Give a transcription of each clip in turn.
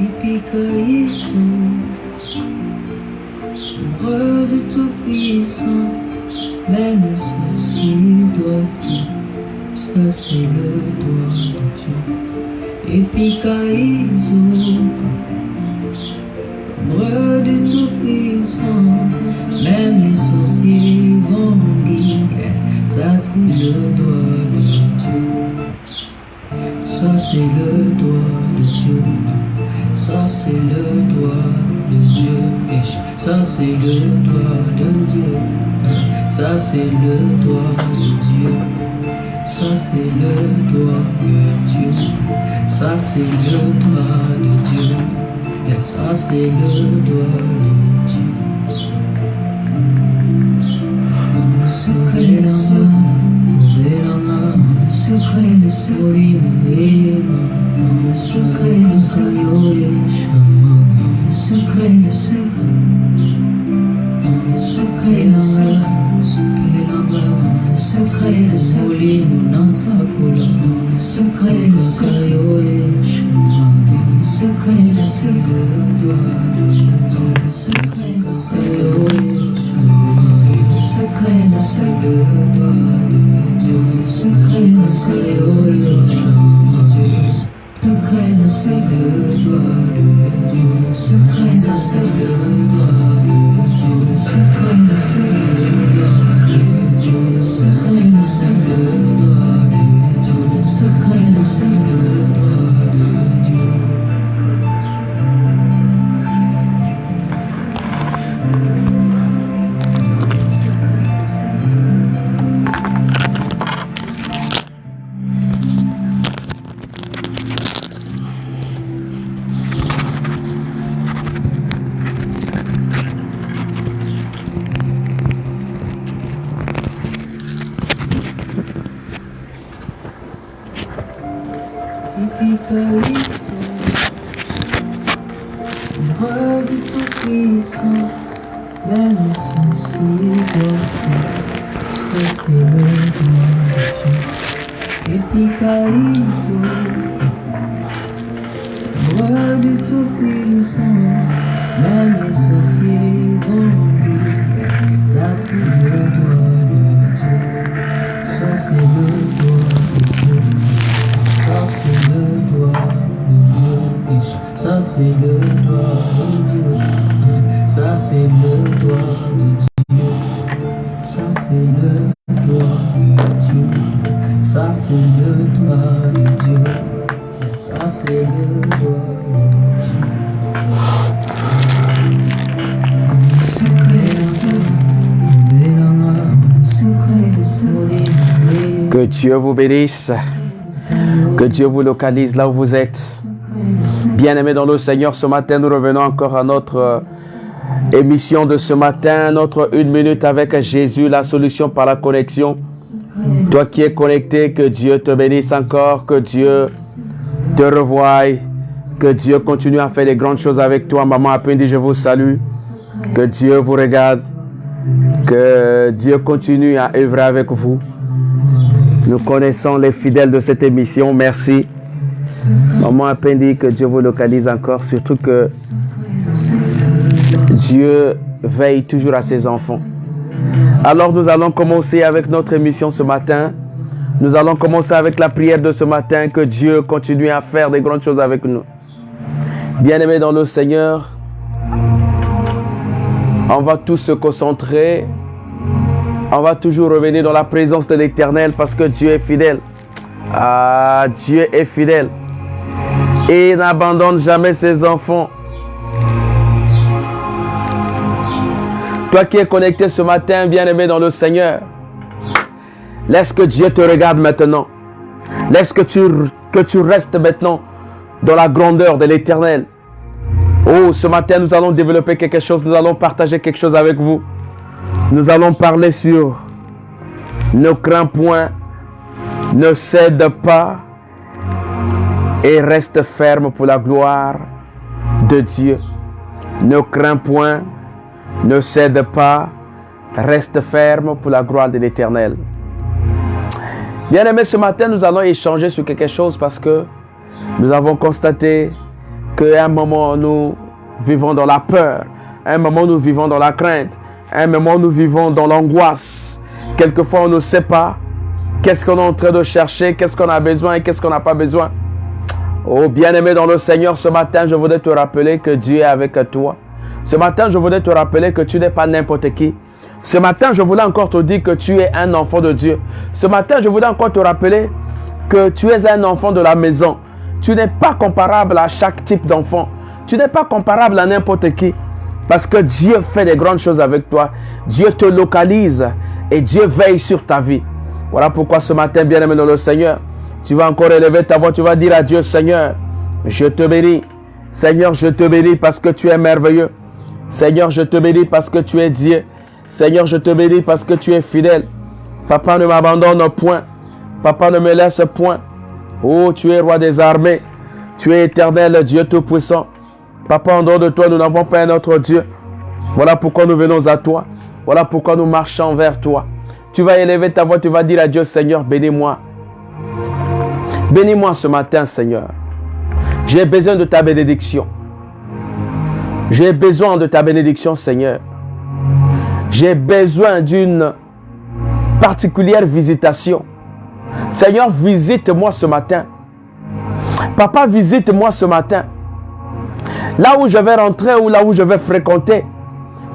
Épikaïson, ombre de tout-puissant, même le sorcier doit tout, ça c'est le doigt de Dieu. Épikaïson, ombre de tout-puissant, même les sorciers vont dire, ça c'est le doigt de Dieu. Ça c'est le doigt de Dieu. Ça c'est le doigt de Dieu. Ça c'est le doigt de Dieu. Ça c'est le doigt de Dieu. Ça c'est le doigt de Dieu. Ça c'est le doigt de Dieu. Et ça c'est le doigt de Dieu. Dans le secret de ça, secret de ce rime, dans le secret de ce yoye, dans le secret de ce, dans le secret de ce, dans le secret de ce rime, dans sa couleur, dans le secret de ce yoye, dans le secret de ce doigt, dans le secret de ce yoye, le secret de ce doigt de Dieu, le secret de ce yoyo, le secret de ce doigt de Dieu, le secret de ce doigt de Dieu, le secret de ce doigt de Dieu, le secret de ce doigt de Dieu, le secret de ce doigt de Dieu. Ombre de tout-puissant, même les sorciers doivent rester le doigt de Dieu. Épikaïson, ombre de tout-puissant, même les sorciers vont dire, ça c'est le doigt de Dieu, ça c'est le doigt de Dieu. Ça c'est le doigt de Dieu, ça c'est le doigt de Dieu, ça c'est le doigt de Dieu, ça c'est le doigt de Dieu, ça c'est le doigt de Dieu, ça c'est le doigt de Dieu. Que Dieu vous bénisse. Que Dieu vous localise là où vous êtes. Bien-aimés dans le Seigneur, ce matin, nous revenons encore à notre émission de ce matin, notre 1 minute avec Jésus, la solution par la connexion. Toi qui es connecté, que Dieu te bénisse encore, que Dieu te revoie, que Dieu continue à faire des grandes choses avec toi. Maman Apendi, je vous salue. Que Dieu vous regarde, que Dieu continue à œuvrer avec vous. Nous connaissons les fidèles de cette émission. Merci. Maman Apendi, que Dieu vous localise encore. Surtout que Dieu veille toujours à ses enfants. Alors nous allons commencer avec notre émission ce matin. Nous allons commencer avec la prière de ce matin. Que Dieu continue à faire des grandes choses avec nous. Bien-aimés dans le Seigneur, on va tous se concentrer. On va toujours revenir dans la présence de l'Éternel parce que Dieu est fidèle. Ah, Dieu est fidèle. Et il n'abandonne jamais ses enfants. Toi qui es connecté ce matin, bien-aimé dans le Seigneur, laisse que Dieu te regarde maintenant. Laisse que tu restes maintenant dans la grandeur de l'Éternel. Oh, ce matin, nous allons développer quelque chose. Nous allons partager quelque chose avec vous. Nous allons parler sur ne crains point, ne cède pas et reste ferme pour la gloire de Dieu. Ne crains point, ne cède pas, reste ferme pour la gloire de l'Éternel. Bien-aimés, ce matin, nous allons échanger sur quelque chose parce que Nous avons constaté qu'à un moment, nous vivons dans la peur. À un moment, nous vivons dans la crainte. À un moment, nous vivons dans l'angoisse. Quelquefois, on ne sait pas qu'est-ce qu'on est en train de chercher, qu'est-ce qu'on a besoin et qu'est-ce qu'on n'a pas besoin. Oh, bien-aimé dans le Seigneur, ce matin, je voudrais te rappeler que Dieu est avec toi. Ce matin, je voudrais te rappeler que tu n'es pas n'importe qui. Ce matin, je voulais encore te dire que tu es un enfant de Dieu. Ce matin, je voulais encore te rappeler que tu es un enfant de la maison. Tu n'es pas comparable à chaque type d'enfant. Tu n'es pas comparable à n'importe qui. Parce que Dieu fait des grandes choses avec toi. Dieu te localise et Dieu veille sur ta vie. Voilà pourquoi ce matin, bien-aimé dans le Seigneur, tu vas encore élever ta voix. Tu vas dire à Dieu, Seigneur, je te bénis. Seigneur, je te bénis parce que tu es merveilleux. Seigneur, je te bénis parce que tu es Dieu. Seigneur, je te bénis parce que tu es fidèle. Papa, ne m'abandonne point. Papa, ne me laisse point. Oh, tu es roi des armées. Tu es éternel, Dieu tout-puissant. Papa, en dehors de toi, nous n'avons pas un autre Dieu. Voilà pourquoi nous venons à toi. Voilà pourquoi nous marchons vers toi. Tu vas élever ta voix, tu vas dire à Dieu, Seigneur, bénis-moi. Bénis-moi ce matin, Seigneur. J'ai besoin de ta bénédiction. J'ai besoin de ta bénédiction, Seigneur. J'ai besoin d'une particulière visitation. Seigneur, visite-moi ce matin. Papa, visite-moi ce matin. Là où je vais rentrer ou là où je vais fréquenter,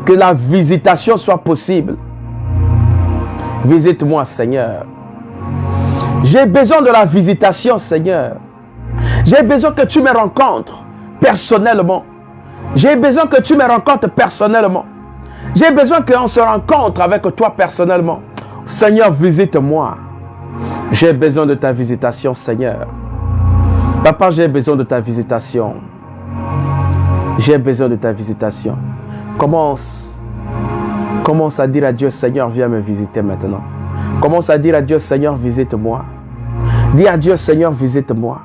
que la visitation soit possible. Visite-moi, Seigneur. J'ai besoin de la visitation, Seigneur. J'ai besoin que tu me rencontres personnellement. J'ai besoin que tu me rencontres personnellement. J'ai besoin qu'on se rencontre avec toi personnellement. Seigneur, visite-moi. J'ai besoin de ta visitation, Seigneur. Papa, j'ai besoin de ta visitation. J'ai besoin de ta visitation. Commence à dire à Dieu, Seigneur, viens me visiter maintenant. Commence à dire à Dieu, Seigneur, visite-moi. Dis à Dieu, Seigneur, visite-moi.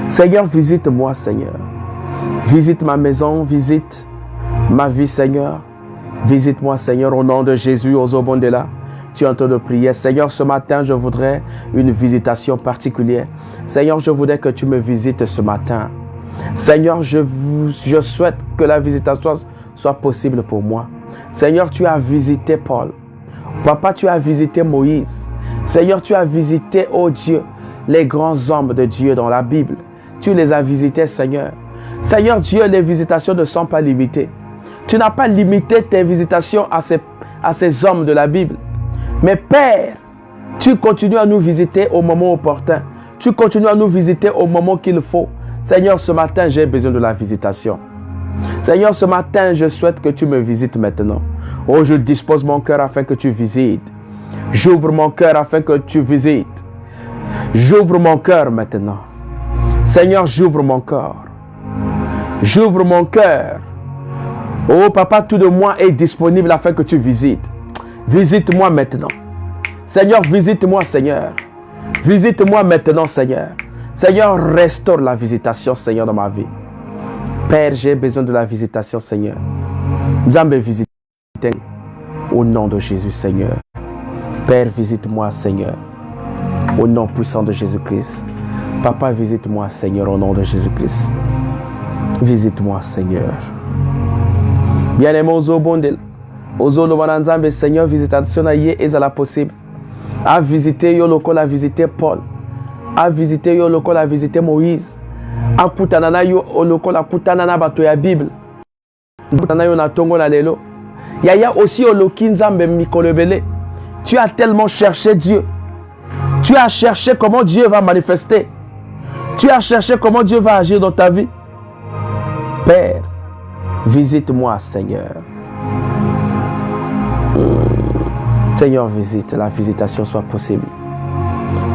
Seigneur, visite-moi, Seigneur. Visite ma maison, visite ma vie, Seigneur. Visite-moi, Seigneur, au nom de Jésus, aux Obondela. Tu es en train de prier. Seigneur, ce matin, je voudrais une visitation particulière. Seigneur, je voudrais que tu me visites ce matin. Seigneur, je souhaite que la visitation soit possible pour moi. Seigneur, tu as visité Paul. Papa, tu as visité Moïse. Seigneur, tu as visité, oh Dieu, les grands hommes de Dieu dans la Bible. Tu les as visités, Seigneur. Seigneur Dieu, les visitations ne sont pas limitées. Tu n'as pas limité tes visitations à ces hommes de la Bible. Mais Père, tu continues à nous visiter au moment opportun. Tu continues à nous visiter au moment qu'il faut. Seigneur, ce matin, j'ai besoin de la visitation. Seigneur, ce matin, je souhaite que tu me visites maintenant. Oh, je dispose mon cœur afin que tu visites. J'ouvre mon cœur afin que tu visites. J'ouvre mon cœur maintenant. Seigneur, j'ouvre mon cœur. J'ouvre mon cœur. Oh, Papa, tout de moi est disponible afin que tu visites. Visite-moi maintenant. Seigneur, visite-moi, Seigneur. Visite-moi maintenant, Seigneur. Seigneur, restaure la visitation, Seigneur, dans ma vie. Père, j'ai besoin de la visitation, Seigneur. Nzambe, visite au nom de Jésus, Seigneur. Père, visite-moi, Seigneur. Au nom puissant de Jésus-Christ. Papa, visite-moi, Seigneur, au nom de Jésus-Christ. Visite-moi, Seigneur. Bien-aimé, Ozobondel. Ozolobananzambe, Seigneur, visitation naïe ezala possible. A visité yo lokola, a visité Paul. A visité yo lokola, a visité Moïse. A kutanana yo lokola, kutanana bato ya Bible. Kutanana yo na tongo na lelo. Yaya aussi olokinzambe mikolebele. Tu as tellement cherché Dieu. Tu as cherché comment Dieu va manifester. Tu as cherché comment Dieu va agir dans ta vie. Père, visite-moi, Seigneur. Seigneur, visite, la visitation soit possible.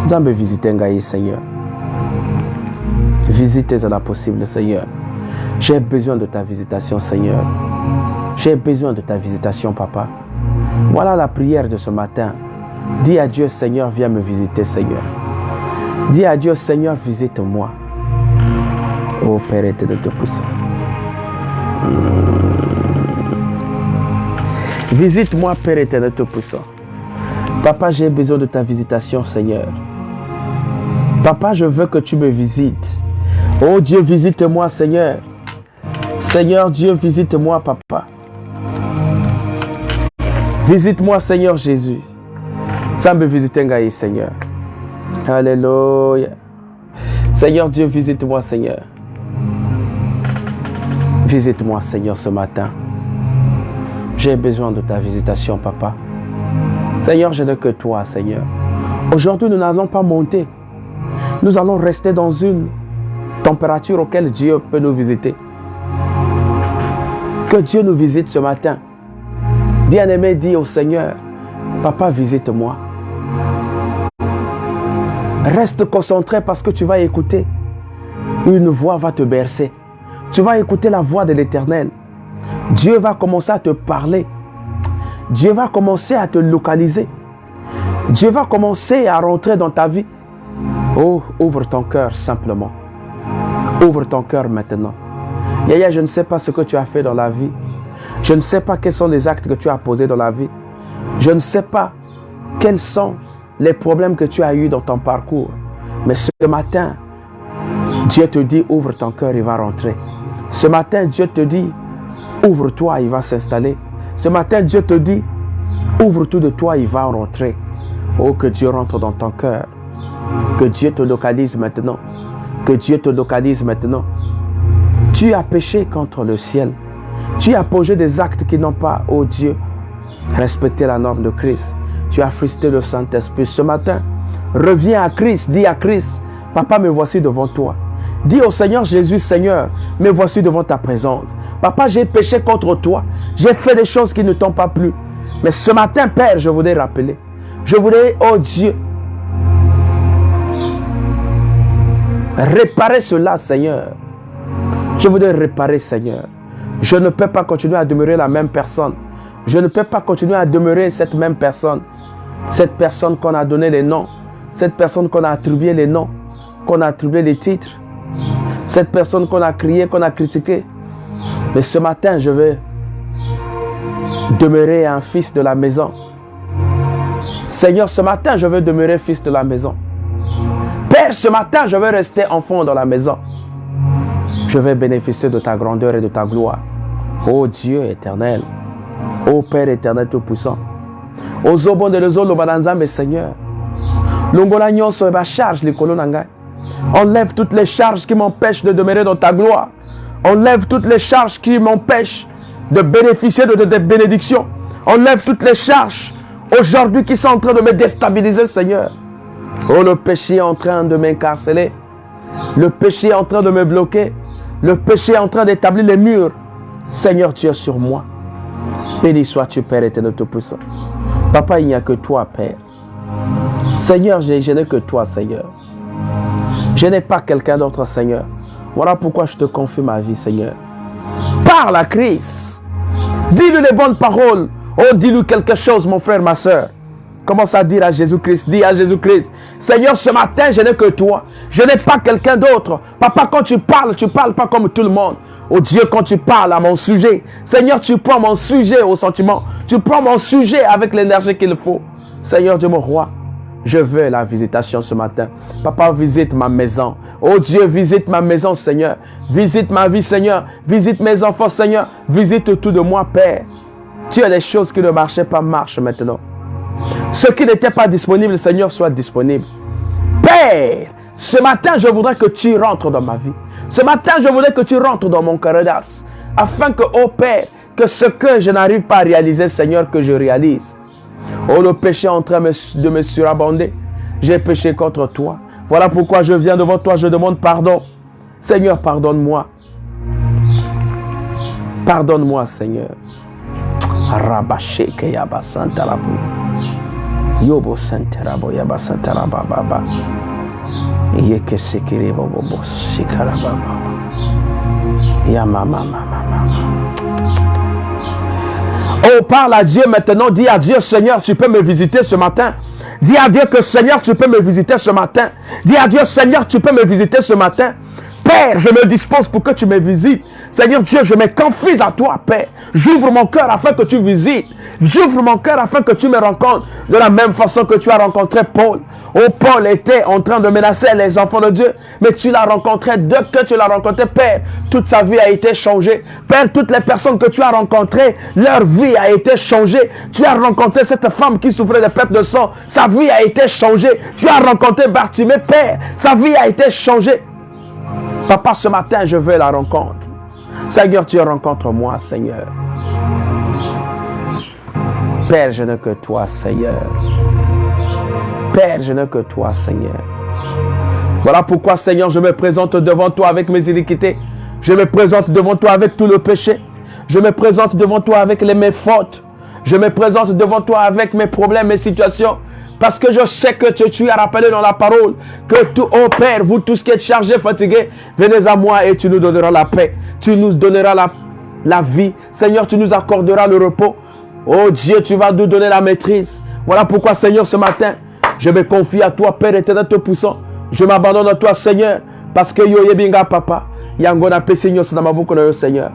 Nzambe visite Ngaï, Seigneur. Visite la possible, Seigneur. J'ai besoin de ta visitation, Seigneur. J'ai besoin de ta visitation, Papa. Voilà la prière de ce matin. Dis à Dieu, Seigneur, viens me visiter, Seigneur. Dis à Dieu, Seigneur, visite-moi. Oh Père éternel de puissant. Visite-moi, Père éternel de puissant. Papa, j'ai besoin de ta visitation, Seigneur. Papa, je veux que tu me visites. Oh Dieu, visite-moi, Seigneur. Seigneur Dieu, visite-moi, Papa. Visite-moi, Seigneur Jésus. Ça me visite, Seigneur. Alléluia. Seigneur Dieu, visite-moi, Seigneur. Visite-moi, Seigneur, ce matin. J'ai besoin de ta visitation, Papa. Seigneur, je n'ai que toi, Seigneur. Aujourd'hui, nous n'allons pas monter. Nous allons rester dans une température auquel Dieu peut nous visiter. Que Dieu nous visite ce matin. Bien-aimé, dis au Seigneur, Papa, visite-moi. Reste concentré parce que tu vas écouter. Une voix va te bercer. Tu vas écouter la voix de l'Éternel. Dieu va commencer à te parler. Dieu va commencer à te localiser. Dieu va commencer à rentrer dans ta vie. Oh, ouvre ton cœur simplement. Ouvre ton cœur maintenant. Yaya, je ne sais pas ce que tu as fait dans la vie. Je ne sais pas quels sont les actes que tu as posés dans la vie. Je ne sais pas quels sont les problèmes que tu as eus dans ton parcours. Mais ce matin, Dieu te dit, ouvre ton cœur, il va rentrer. Ce matin, Dieu te dit, ouvre-toi, il va s'installer. Ce matin, Dieu te dit, ouvre tout de toi, il va rentrer. Oh, que Dieu rentre dans ton cœur. Que Dieu te localise maintenant. Que Dieu te localise maintenant. Tu as péché contre le ciel. Tu as posé des actes qui n'ont pas, oh Dieu, respecté la norme de Christ. Tu as frustré le Saint-Esprit. Ce matin, reviens à Christ. Dis à Christ, Papa, me voici devant toi. Dis au Seigneur Jésus, Seigneur, me voici devant ta présence. Papa, j'ai péché contre toi. J'ai fait des choses qui ne t'ont pas plu. Mais ce matin, Père, je voudrais rappeler. Je voudrais, oh Dieu, réparer cela, Seigneur. Je voudrais réparer, Seigneur. Je ne peux pas continuer à demeurer la même personne. Je ne peux pas continuer à demeurer cette même personne. Cette personne qu'on a donné les noms. Cette personne qu'on a attribué les noms. Qu'on a attribué les titres. Cette personne qu'on a crié, qu'on a critiqué. Mais ce matin, je vais demeurer un fils de la maison. Seigneur, ce matin, je veux demeurer fils de la maison. Père, ce matin, je veux rester enfant dans la maison. Je vais bénéficier de ta grandeur et de ta gloire. Ô Dieu éternel, ô Père éternel tout-puissant, ô Zobon de l'Ezolo Badanzambe, Seigneur, Longola Nyonso eba charge les colonnes. Enlève toutes les charges qui m'empêchent de demeurer dans ta gloire. Enlève toutes les charges qui m'empêchent de bénéficier de tes bénédictions. Enlève toutes les charges aujourd'hui qui sont en train de me déstabiliser, Seigneur. Oh, le péché est en train de m'incarcérer. Le péché est en train de me bloquer. Le péché est en train d'établir les murs. Seigneur, tu es sur moi. Béni sois-tu, Père éternel tout-puissant. Papa, il n'y a que toi, Père. Seigneur, je n'ai que toi, Seigneur. Je n'ai pas quelqu'un d'autre, Seigneur. Voilà pourquoi je te confie ma vie, Seigneur. Parle à Christ. Dis-lui les bonnes paroles. Oh, dis-lui quelque chose, mon frère, ma soeur. Commence à dire à Jésus-Christ. Dis à Jésus-Christ. Seigneur, ce matin, je n'ai que toi. Je n'ai pas quelqu'un d'autre. Papa, quand tu parles pas comme tout le monde. Oh Dieu, quand tu parles à mon sujet. Seigneur, tu prends mon sujet au sentiment. Tu prends mon sujet avec l'énergie qu'il faut. Seigneur Dieu, mon roi. Je veux la visitation ce matin. Papa, visite ma maison. Oh Dieu, visite ma maison, Seigneur. Visite ma vie, Seigneur. Visite mes enfants, Seigneur. Visite tout de moi, Père. Tu as des choses qui ne marchaient pas, marchent maintenant. Ce qui n'était pas disponible, Seigneur, soit disponible. Père, ce matin, je voudrais que tu rentres dans ma vie. Ce matin, je voudrais que tu rentres dans mon cœur d'as. Afin que, oh Père, que ce que je n'arrive pas à réaliser, Seigneur, que je réalise. Oh, le péché est en train de me surabonder. J'ai péché contre toi. Voilà pourquoi je viens devant toi, je demande pardon. Seigneur, pardonne-moi. Pardonne-moi, Seigneur. Rabasheke yaba santarabu. Yobo santarabo yaba santarababa. Yeke sekiri bobo sikarababa. Yama mama mama. Oh, parle à Dieu maintenant. Dis à Dieu, Seigneur, tu peux me visiter ce matin. Dis à Dieu que, Seigneur, tu peux me visiter ce matin. Dis à Dieu, Seigneur, tu peux me visiter ce matin. Père, je me dispose pour que tu me visites. Seigneur Dieu, je me confie à toi, Père. J'ouvre mon cœur afin que tu visites. J'ouvre mon cœur afin que tu me rencontres de la même façon que tu as rencontré Paul. Oh, Paul était en train de menacer les enfants de Dieu, mais tu l'as rencontré. Dès que tu l'as rencontré, Père, toute sa vie a été changée. Père, toutes les personnes que tu as rencontrées, leur vie a été changée. Tu as rencontré cette femme qui souffrait de perte de sang. Sa vie a été changée. Tu as rencontré Bartimée, Père. Sa vie a été changée. Papa, ce matin, je veux la rencontre. Seigneur, tu rencontres moi, Seigneur. Père, je n'ai que toi, Seigneur. Père, je n'ai que toi, Seigneur. Voilà pourquoi, Seigneur, je me présente devant toi avec mes iniquités. Je me présente devant toi avec tout le péché. Je me présente devant toi avec mes fautes. Je me présente devant toi avec mes problèmes, mes situations. Parce que je sais que tu as rappelé dans la parole que tout, oh Père, vous tous qui êtes chargés, fatigués, venez à moi et tu nous donneras la paix. Tu nous donneras la vie. Seigneur, tu nous accorderas le repos. Oh Dieu, tu vas nous donner la maîtrise. Voilà pourquoi, Seigneur, ce matin, je me confie à toi, Père éternel, te poussant. Je m'abandonne à toi, Seigneur, parce que yo yebinga papa, yangona pe Seigneur, c'est dans ma bouche, Seigneur.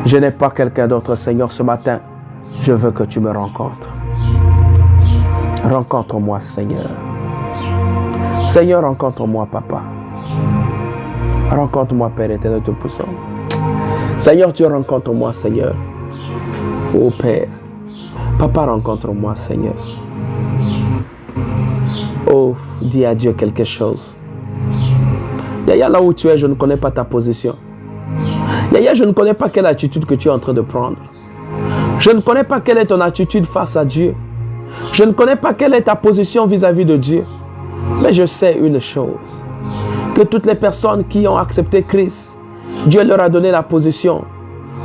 Je n'ai pas quelqu'un d'autre, Seigneur, ce matin. Je veux que tu me rencontres. Rencontre-moi, Seigneur. Seigneur, rencontre-moi, Papa. Rencontre-moi, Père éternel, te poussant. Seigneur, tu rencontres-moi, Seigneur. Oh Père. Papa, rencontre-moi, Seigneur. Oh, dis à Dieu quelque chose. Yaya, là où tu es, je ne connais pas ta position. Yaya, je ne connais pas quelle attitude que tu es en train de prendre. Je ne connais pas quelle est ton attitude face à Dieu. Je ne connais pas quelle est ta position vis-à-vis de Dieu. Mais je sais une chose. Que toutes les personnes qui ont accepté Christ, Dieu leur a donné la position,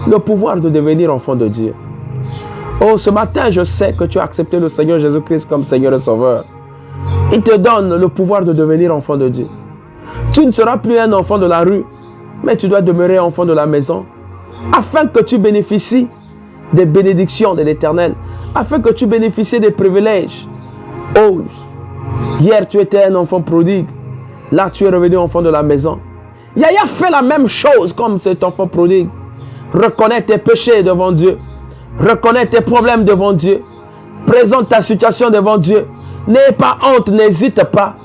le pouvoir de devenir enfants de Dieu. Oh, ce matin, je sais que tu as accepté le Seigneur Jésus-Christ comme Seigneur et Sauveur. Il te donne le pouvoir de devenir enfant de Dieu. Tu ne seras plus un enfant de la rue, mais tu dois demeurer enfant de la maison, afin que tu bénéficies des bénédictions de l'Éternel, afin que tu bénéficies des privilèges. Oh, hier tu étais un enfant prodigue, là tu es revenu enfant de la maison. Yaya fait la même chose comme cet enfant prodigue. Reconnais tes péchés devant Dieu, reconnais tes problèmes devant Dieu, présente ta situation devant Dieu. N'aie pas honte, n'hésite pas.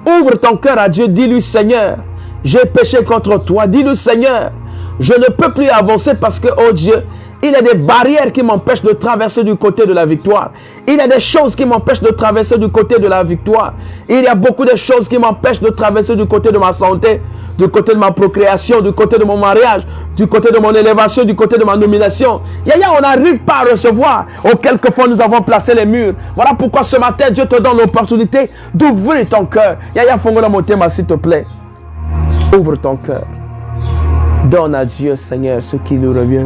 Ouvre ton cœur à Dieu, dis-lui Seigneur, j'ai péché contre toi. Dis-lui Seigneur, je ne peux plus avancer parce que, oh Dieu, il y a des barrières qui m'empêchent de traverser du côté de la victoire. Il y a des choses qui m'empêchent de traverser du côté de la victoire. Il y a beaucoup de choses qui m'empêchent de traverser du côté de ma santé, du côté de ma procréation, du côté de mon mariage, du côté de mon élévation, du côté de ma nomination. Yaya, on n'arrive pas à recevoir. Oh, quelquefois, nous avons placé les murs. Voilà pourquoi ce matin, Dieu te donne l'opportunité d'ouvrir ton cœur. Yaya, fongola motema, s'il te plaît. Ouvre ton cœur. Donne à Dieu, Seigneur, ce qui lui revient.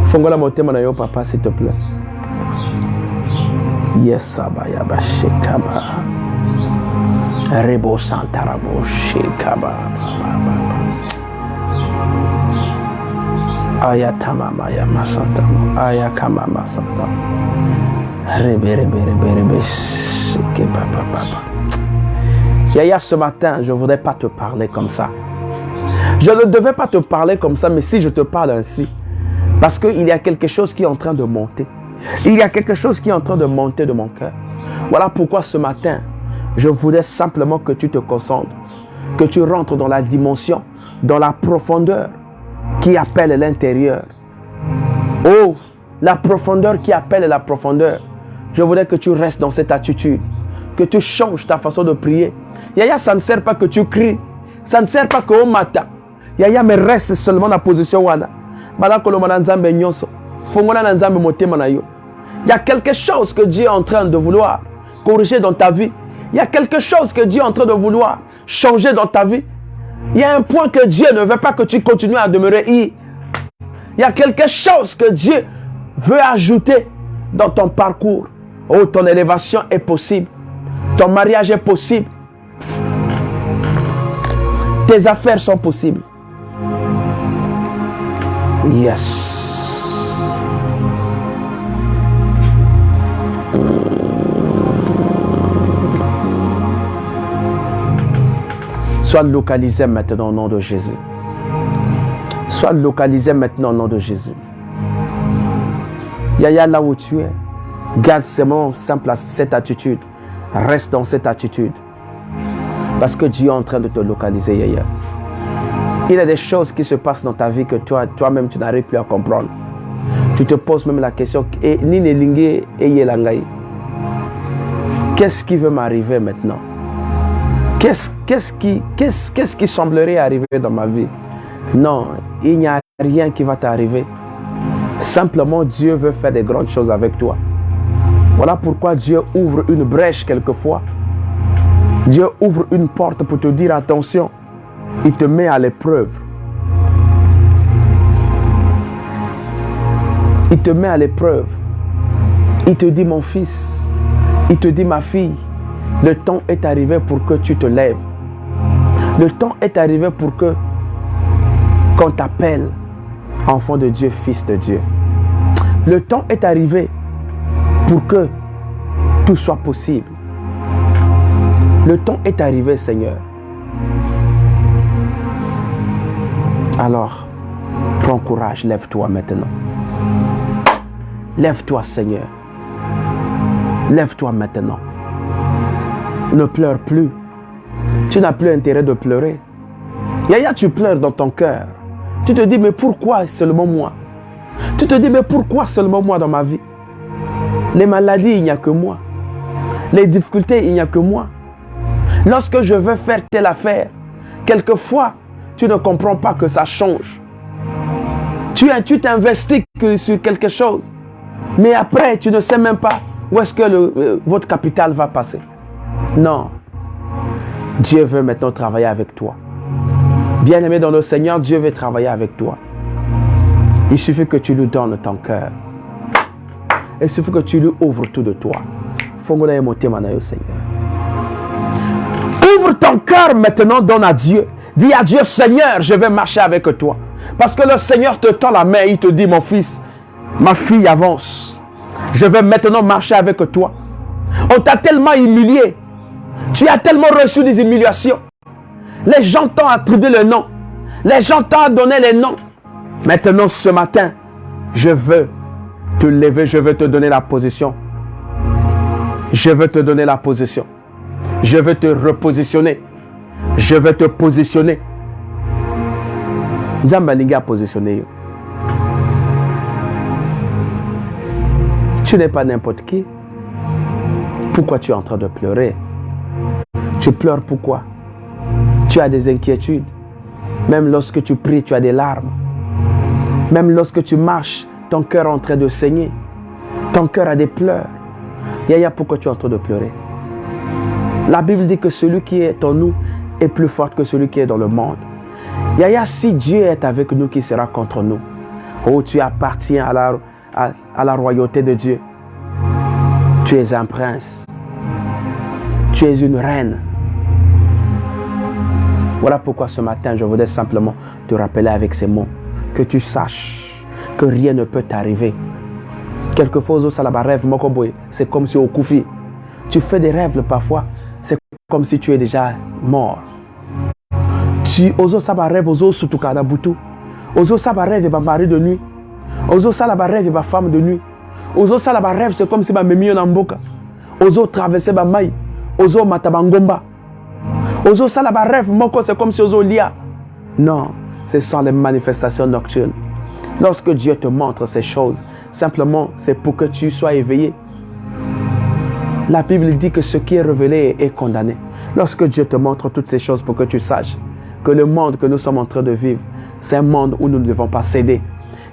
Fongola motema na yo, papa, s'il te plaît. Yes, sabaya ba shekaba. Rebo santarabo shekaba. Ayatama maya masantama. Ayakama masantama. Rebe shekeba papa. Yaya, ce matin, je ne voudrais pas te parler comme ça. Je ne devais pas te parler comme ça, mais si je te parle ainsi, parce qu'il y a quelque chose qui est en train de monter. Il y a quelque chose qui est en train de monter de mon cœur. Voilà pourquoi ce matin, je voudrais simplement que tu te concentres, que tu rentres dans la dimension, dans la profondeur qui appelle l'intérieur. Oh, la profondeur qui appelle la profondeur. Je voudrais que tu restes dans cette attitude, que tu changes ta façon de prier. Yaya, ça ne sert pas que tu cries, ça ne sert pas qu'au matin. Yaya, mais reste seulement dans la position wana. Il y a quelque chose que Dieu est en train de vouloir corriger dans ta vie. Il y a quelque chose que Dieu est en train de vouloir changer dans ta vie. Il y a un point que Dieu ne veut pas que tu continues à demeurer. Il y a quelque chose que Dieu veut ajouter dans ton parcours. Oh, ton élévation est possible. Ton mariage est possible. Tes affaires sont possibles. Yes. Sois localisé maintenant au nom de Jésus. Sois localisé maintenant au nom de Jésus. Yaya, là où tu es, garde seulement simple cette attitude. Reste dans cette attitude. Parce que Dieu est en train de te localiser, Yaya. Il y a des choses qui se passent dans ta vie que toi-même tu n'arrives plus à comprendre. Tu te poses même la question, qu'est-ce qui veut m'arriver maintenant? Qu'est-ce qui semblerait arriver dans ma vie? Non, il n'y a rien qui va t'arriver. Simplement, Dieu veut faire des grandes choses avec toi. Voilà pourquoi Dieu ouvre une brèche quelquefois. Dieu ouvre une porte pour te dire attention. Il te met à l'épreuve. Il te met à l'épreuve. Il te dit mon fils. Il te dit ma fille. Le temps est arrivé pour que tu te lèves. Le temps est arrivé pour que qu'on t'appelle enfant de Dieu, fils de Dieu. Le temps est arrivé pour que tout soit possible. Le temps est arrivé, Seigneur. Alors, prends courage, lève-toi maintenant. Lève-toi, Seigneur. Lève-toi maintenant. Ne pleure plus. Tu n'as plus intérêt de pleurer. Yaya, tu pleures dans ton cœur. Tu te dis, mais pourquoi seulement moi? Tu te dis, mais pourquoi seulement moi dans ma vie? Les maladies, il n'y a que moi. Les difficultés, il n'y a que moi. Lorsque je veux faire telle affaire, quelquefois, tu ne comprends pas que ça change. Tu t'investis sur quelque chose, mais après, tu ne sais même pas où est-ce que votre capital va passer. Non. Dieu veut maintenant travailler avec toi. Bien-aimé dans le Seigneur, Dieu veut travailler avec toi. Il suffit que tu lui donnes ton cœur. Il suffit que tu lui ouvres tout de toi. Seigneur. Ouvre ton cœur maintenant, donne à Dieu. Dis à Dieu, Seigneur, je vais marcher avec toi. Parce que le Seigneur te tend la main, il te dit, mon fils, ma fille, avance. Je vais maintenant marcher avec toi. On t'a tellement humilié. Tu as tellement reçu des humiliations. Les gens t'ont attribué le nom. Les gens t'ont donné les noms. Maintenant, ce matin, je veux te lever, je veux te donner la position. Je veux te donner la position. Je veux te repositionner. Je veux te positionner. Zambalinga positionné. Tu n'es pas n'importe qui. Pourquoi tu es en train de pleurer? Tu pleures pourquoi? Tu as des inquiétudes. Même lorsque tu pries, tu as des larmes. Même lorsque tu marches, ton cœur est en train de saigner. Ton cœur a des pleurs. Yaya, pourquoi tu es en train de pleurer? La Bible dit que celui qui est en nous est plus fort que celui qui est dans le monde. Yaya, si Dieu est avec nous, qui sera contre nous? Oh, tu appartiens à la royauté de Dieu. Tu es un prince. Tu es une reine. Voilà pourquoi ce matin, je voudrais simplement te rappeler avec ces mots. Que tu saches que rien ne peut t'arriver. Quelquefois, c'est comme si au koufi. Tu fais des rêves parfois. C'est comme si tu es déjà mort. Tu oso saba rêve oso sutukada butu. Oso saba rêve ba mari de nuit. Oso saba rêve ba femme de nuit. Oso saba rêve c'est comme si ba memi na mboka. Oso traverser ba mai. Oso matabangomba. Oso salaba rêve moko c'est comme si oso lia. Non, ce sont les manifestations nocturnes. Lorsque Dieu te montre ces choses, simplement c'est pour que tu sois éveillé. La Bible dit que ce qui est révélé est condamné. Lorsque Dieu te montre toutes ces choses pour que tu saches que le monde que nous sommes en train de vivre, c'est un monde où nous ne devons pas céder.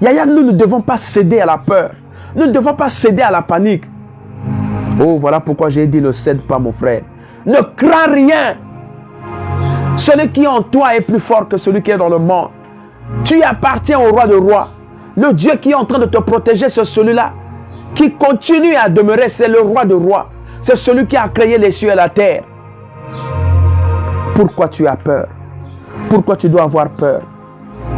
Yaya, nous ne devons pas céder à la peur. Nous ne devons pas céder à la panique. Oh, voilà pourquoi j'ai dit ne cède pas, mon frère. Ne crains rien. Celui qui est en toi est plus fort que celui qui est dans le monde. Tu appartiens au roi de rois. Le Dieu qui est en train de te protéger, c'est celui-là qui continue à demeurer. C'est le roi de rois. C'est celui qui a créé les cieux et la terre. Pourquoi tu as peur? Pourquoi tu dois avoir peur?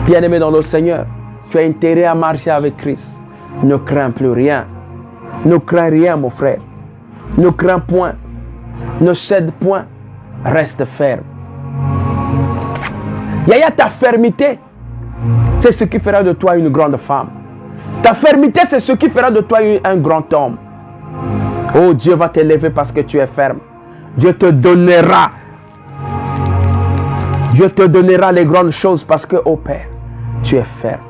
Bien-aimé dans le Seigneur, tu as intérêt à marcher avec Christ. Ne crains plus rien. Ne crains rien, mon frère. Ne crains point. Ne cède point. Reste ferme. Yaya, ta fermeté, c'est ce qui fera de toi une grande femme. Ta fermeté, c'est ce qui fera de toi un grand homme. Oh, Dieu va t'élever parce que tu es ferme. Dieu te donnera. Dieu te donnera les grandes choses parce que, oh Père, tu es ferme.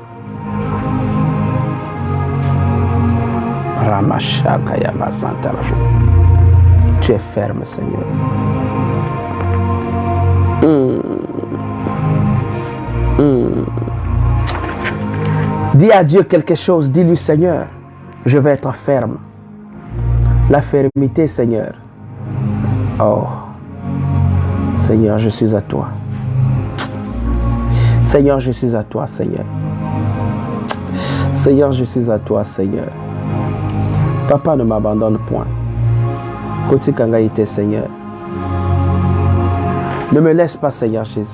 Tu es ferme, Seigneur. Dis à Dieu quelque chose. Dis-lui, Seigneur, je vais être ferme. La fermeté, Seigneur. Oh, Seigneur, je suis à toi. Seigneur, je suis à toi, Seigneur. Seigneur, je suis à toi, Seigneur. Papa, ne m'abandonne point. Côté Kangaïté, Seigneur. Ne me laisse pas, Seigneur Jésus.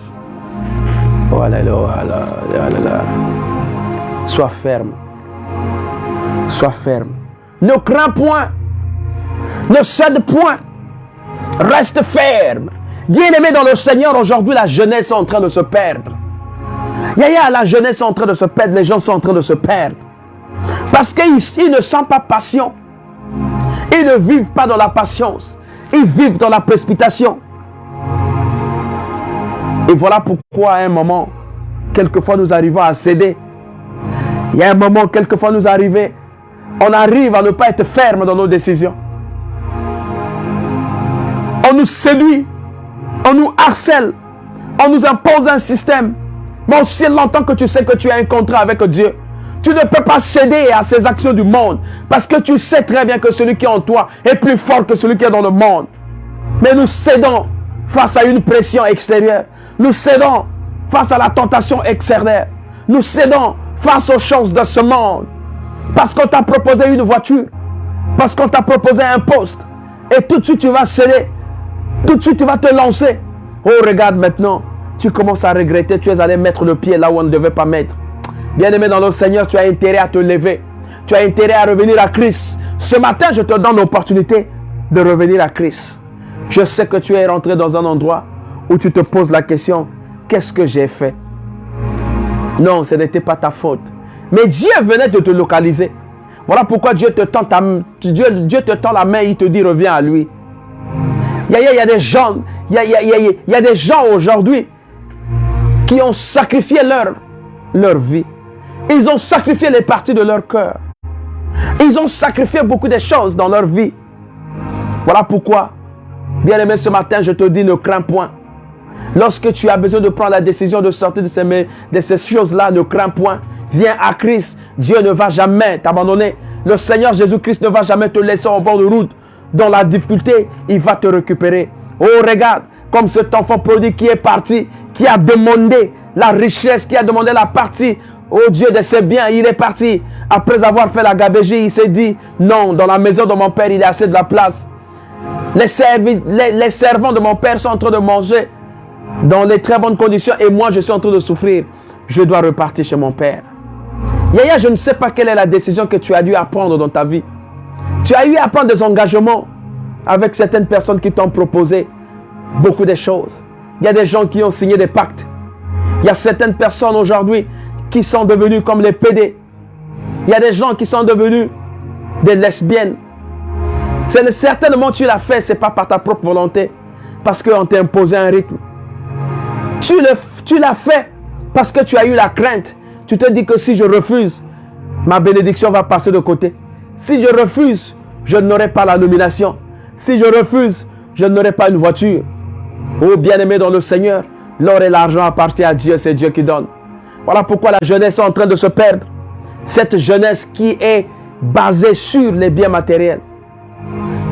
Oh là là, là là là. Sois ferme. Sois ferme. Ne crains point. Ne cède point. Reste ferme. Bien-aimé dans le Seigneur, aujourd'hui, la jeunesse est en train de se perdre. Yaya, la jeunesse est en train de se perdre. Les gens sont en train de se perdre. Parce qu'ils ne sont pas patients. Ils ne vivent pas dans la patience. Ils vivent dans la précipitation. Et voilà pourquoi à un moment, quelquefois nous arrivons à céder. Il y a un moment, quelquefois nous arrivons, on arrive à ne pas être ferme dans nos décisions. On nous séduit, on nous harcèle, on nous impose un système. Mais aussi longtemps que tu sais que tu as un contrat avec Dieu, tu ne peux pas céder à ces actions du monde. Parce que tu sais très bien que celui qui est en toi est plus fort que celui qui est dans le monde. Mais nous cédons face à une pression extérieure. Nous cédons face à la tentation extérieure. Nous cédons face aux choses de ce monde. Parce qu'on t'a proposé une voiture. Parce qu'on t'a proposé un poste. Et tout de suite tu vas céder. Tout de suite tu vas te lancer. Oh, regarde maintenant. Tu commences à regretter. Tu es allé mettre le pied là où on ne devait pas mettre. Bien-aimé dans le Seigneur, tu as intérêt à te lever. Tu as intérêt à revenir à Christ. Ce matin, je te donne l'opportunité de revenir à Christ. Je sais que tu es rentré dans un endroit où tu te poses la question, qu'est-ce que j'ai fait? Non, ce n'était pas ta faute. Mais Dieu venait de te localiser. Voilà pourquoi Dieu te tend Dieu te tend la main, il te dit, reviens à lui. Il y a des gens, il y a des gens aujourd'hui qui ont sacrifié leur vie. Ils ont sacrifié les parties de leur cœur. Ils ont sacrifié beaucoup de choses dans leur vie. Voilà pourquoi, bien-aimé, ce matin, je te dis, ne crains point. Lorsque tu as besoin de prendre la décision de sortir de ces choses-là, ne crains point. Viens à Christ. Dieu ne va jamais t'abandonner. Le Seigneur Jésus-Christ ne va jamais te laisser au bord de route. Dans la difficulté, il va te récupérer. Oh, regarde, comme cet enfant prodigue qui est parti, qui a demandé la richesse, qui a demandé la partie. Oh Dieu de ses biens, il est parti. Après avoir fait la gabégie, il s'est dit, non, dans la maison de mon père, il y a assez de la place. Les servants de mon père sont en train de manger dans les très bonnes conditions et moi, je suis en train de souffrir. Je dois repartir chez mon père. Yaya, je ne sais pas quelle est la décision que tu as dû apprendre dans ta vie. Tu as eu à prendre des engagements avec certaines personnes qui t'ont proposé beaucoup de choses. Il y a des gens qui ont signé des pactes. Il y a certaines personnes aujourd'hui qui sont devenues comme les PD. Il y a des gens qui sont devenus des lesbiennes. Certainement tu l'as fait, ce n'est pas par ta propre volonté. Parce qu'on t'a imposé un rythme. Tu l'as fait parce que tu as eu la crainte. Tu te dis que si je refuse, ma bénédiction va passer de côté. Si je refuse, je n'aurai pas la nomination. Si je refuse, je n'aurai pas une voiture. Oh bien-aimé dans le Seigneur, l'or et l'argent appartiennent à Dieu, c'est Dieu qui donne. Voilà pourquoi la jeunesse est en train de se perdre. Cette jeunesse qui est basée sur les biens matériels.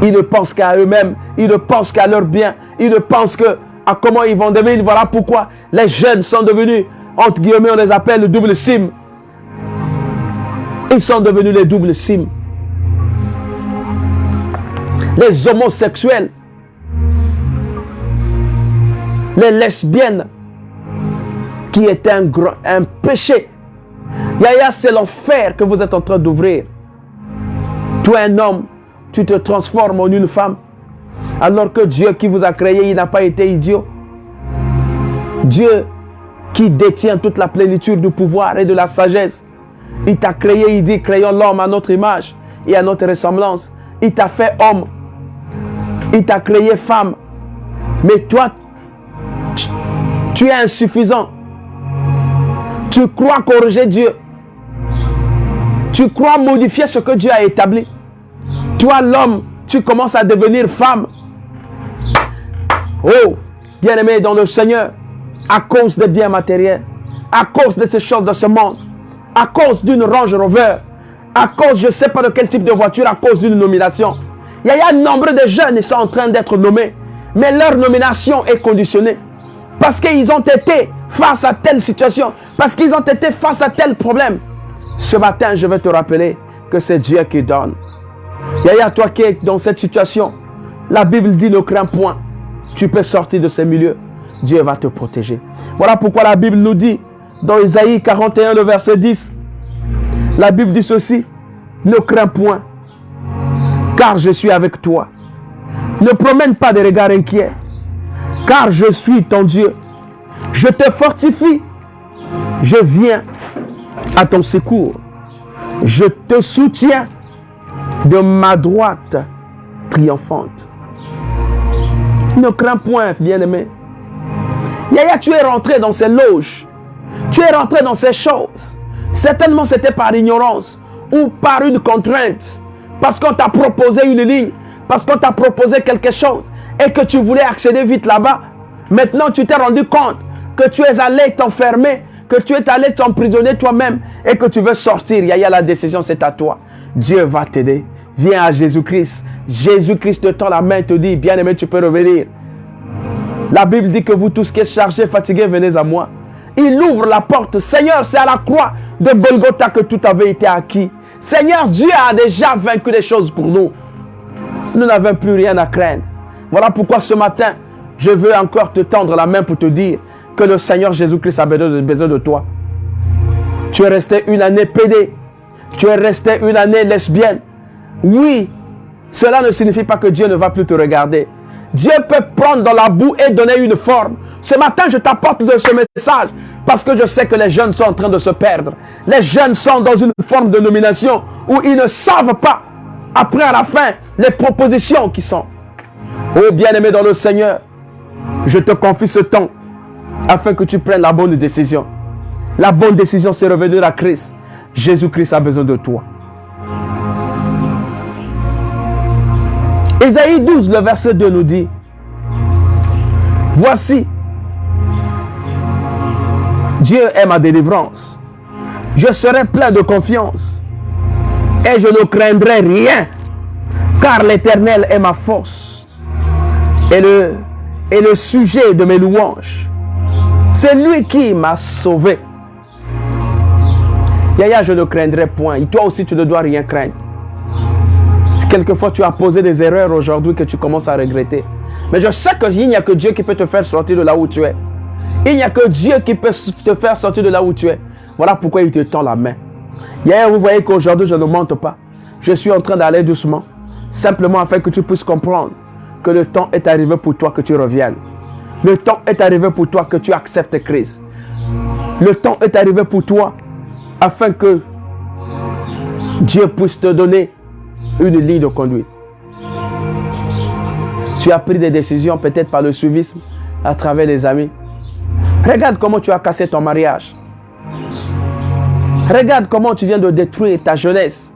Ils ne pensent qu'à eux-mêmes, ils ne pensent qu'à leurs biens, ils ne pensent à comment ils vont devenir. Voilà pourquoi les jeunes sont devenus, entre guillemets, on les appelle le double sim. Ils sont devenus les doubles sim. Les homosexuels, les lesbiennes, qui est un péché. Yaya, c'est l'enfer que vous êtes en train d'ouvrir. Tu es un homme, tu te transformes en une femme. Alors que Dieu qui vous a créé, il n'a pas été idiot. Dieu qui détient toute la plénitude du pouvoir et de la sagesse. Il t'a créé, il dit, créons l'homme à notre image et à notre ressemblance. Il t'a fait homme. Il t'a créé femme. Mais toi, tu es insuffisant. Tu crois corriger Dieu. Tu crois modifier ce que Dieu a établi. Toi, l'homme, tu commences à devenir femme. Oh, bien-aimé dans le Seigneur, à cause des biens matériels, à cause de ces choses de ce monde, à cause d'une Range Rover, à cause, je ne sais pas de quel type de voiture, à cause d'une nomination. Il y a nombre de jeunes qui sont en train d'être nommés, mais leur nomination est conditionnée. Parce qu'ils ont été face à telle situation, parce qu'ils ont été face à tel problème. Ce matin, je vais te rappeler que c'est Dieu qui donne. Yaya, toi qui es dans cette situation, la Bible dit ne crains point. Tu peux sortir de ce milieu. Dieu va te protéger. Voilà pourquoi la Bible nous dit, dans Isaïe 41, le verset 10, la Bible dit ceci, ne crains point, car je suis avec toi. Ne promène pas des regards inquiets, car je suis ton Dieu. Je te fortifie. Je viens à ton secours. Je te soutiens de ma droite triomphante. Ne crains point, bien-aimé. Yaya, tu es rentré dans ces loges. Tu es rentré dans ces choses. Certainement, c'était par ignorance ou par une contrainte. Parce qu'on t'a proposé une ligne. Parce qu'on t'a proposé quelque chose. Et que tu voulais accéder vite là-bas. Maintenant, tu t'es rendu compte que tu es allé t'enfermer. Que tu es allé t'emprisonner toi-même. Et que tu veux sortir. Yaya, la décision, c'est à toi. Dieu va t'aider. Viens à Jésus-Christ. Jésus-Christ te tend la main et te dit, bien-aimé, tu peux revenir. La Bible dit que vous tous qui êtes chargés, fatigués, venez à moi. Il ouvre la porte. Seigneur, c'est à la croix de Golgotha que tout avait été acquis. Seigneur, Dieu a déjà vaincu les choses pour nous. Nous n'avons plus rien à craindre. Voilà pourquoi ce matin, je veux encore te tendre la main pour te dire que le Seigneur Jésus-Christ a besoin de toi. Tu es resté une année pédé. Tu es resté une année lesbienne. Oui, cela ne signifie pas que Dieu ne va plus te regarder. Dieu peut prendre dans la boue et donner une forme. Ce matin, je t'apporte ce message parce que je sais que les jeunes sont en train de se perdre. Les jeunes sont dans une forme de nomination où ils ne savent pas, après à la fin, les propositions qui sont. Oh bien-aimé dans le Seigneur, je te confie ce temps afin que tu prennes la bonne décision. La bonne décision, c'est revenir à Christ. Jésus-Christ a besoin de toi. Ésaïe 12, le verset 2 nous dit, voici, Dieu est ma délivrance. Je serai plein de confiance et je ne craindrai rien, car l'Éternel est ma force et le sujet de mes louanges. C'est lui qui m'a sauvé. Yaya, je ne craindrai point. Et toi aussi, tu ne dois rien craindre. Si quelquefois tu as posé des erreurs aujourd'hui que tu commences à regretter. Mais je sais qu'il n'y a que Dieu qui peut te faire sortir de là où tu es. Il n'y a que Dieu qui peut te faire sortir de là où tu es. Voilà pourquoi il te tend la main. Hier, vous voyez qu'aujourd'hui, je ne monte pas. Je suis en train d'aller doucement. Simplement afin que tu puisses comprendre que le temps est arrivé pour toi que tu reviennes. Le temps est arrivé pour toi que tu acceptes Christ. Le temps est arrivé pour toi afin que Dieu puisse te donner une ligne de conduite. Tu as pris des décisions peut-être par le suivisme, à travers les amis. Regarde comment tu as cassé ton mariage. Regarde comment tu viens de détruire ta jeunesse.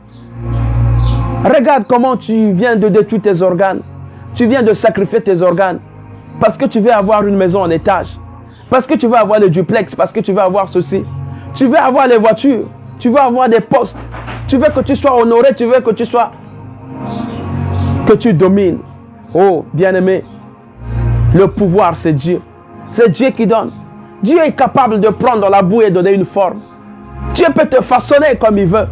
Regarde comment tu viens de détruire tes organes. Tu viens de sacrifier tes organes. Parce que tu veux avoir une maison en étage. Parce que tu veux avoir le duplex. Parce que tu veux avoir ceci. Tu veux avoir les voitures. Tu veux avoir des postes. Tu veux que tu sois honoré. Tu veux que tu sois... que tu domines. Oh, bien-aimé. Le pouvoir, c'est Dieu. C'est Dieu qui donne. Dieu est capable de prendre la boue et donner une forme. Dieu peut te façonner comme il veut.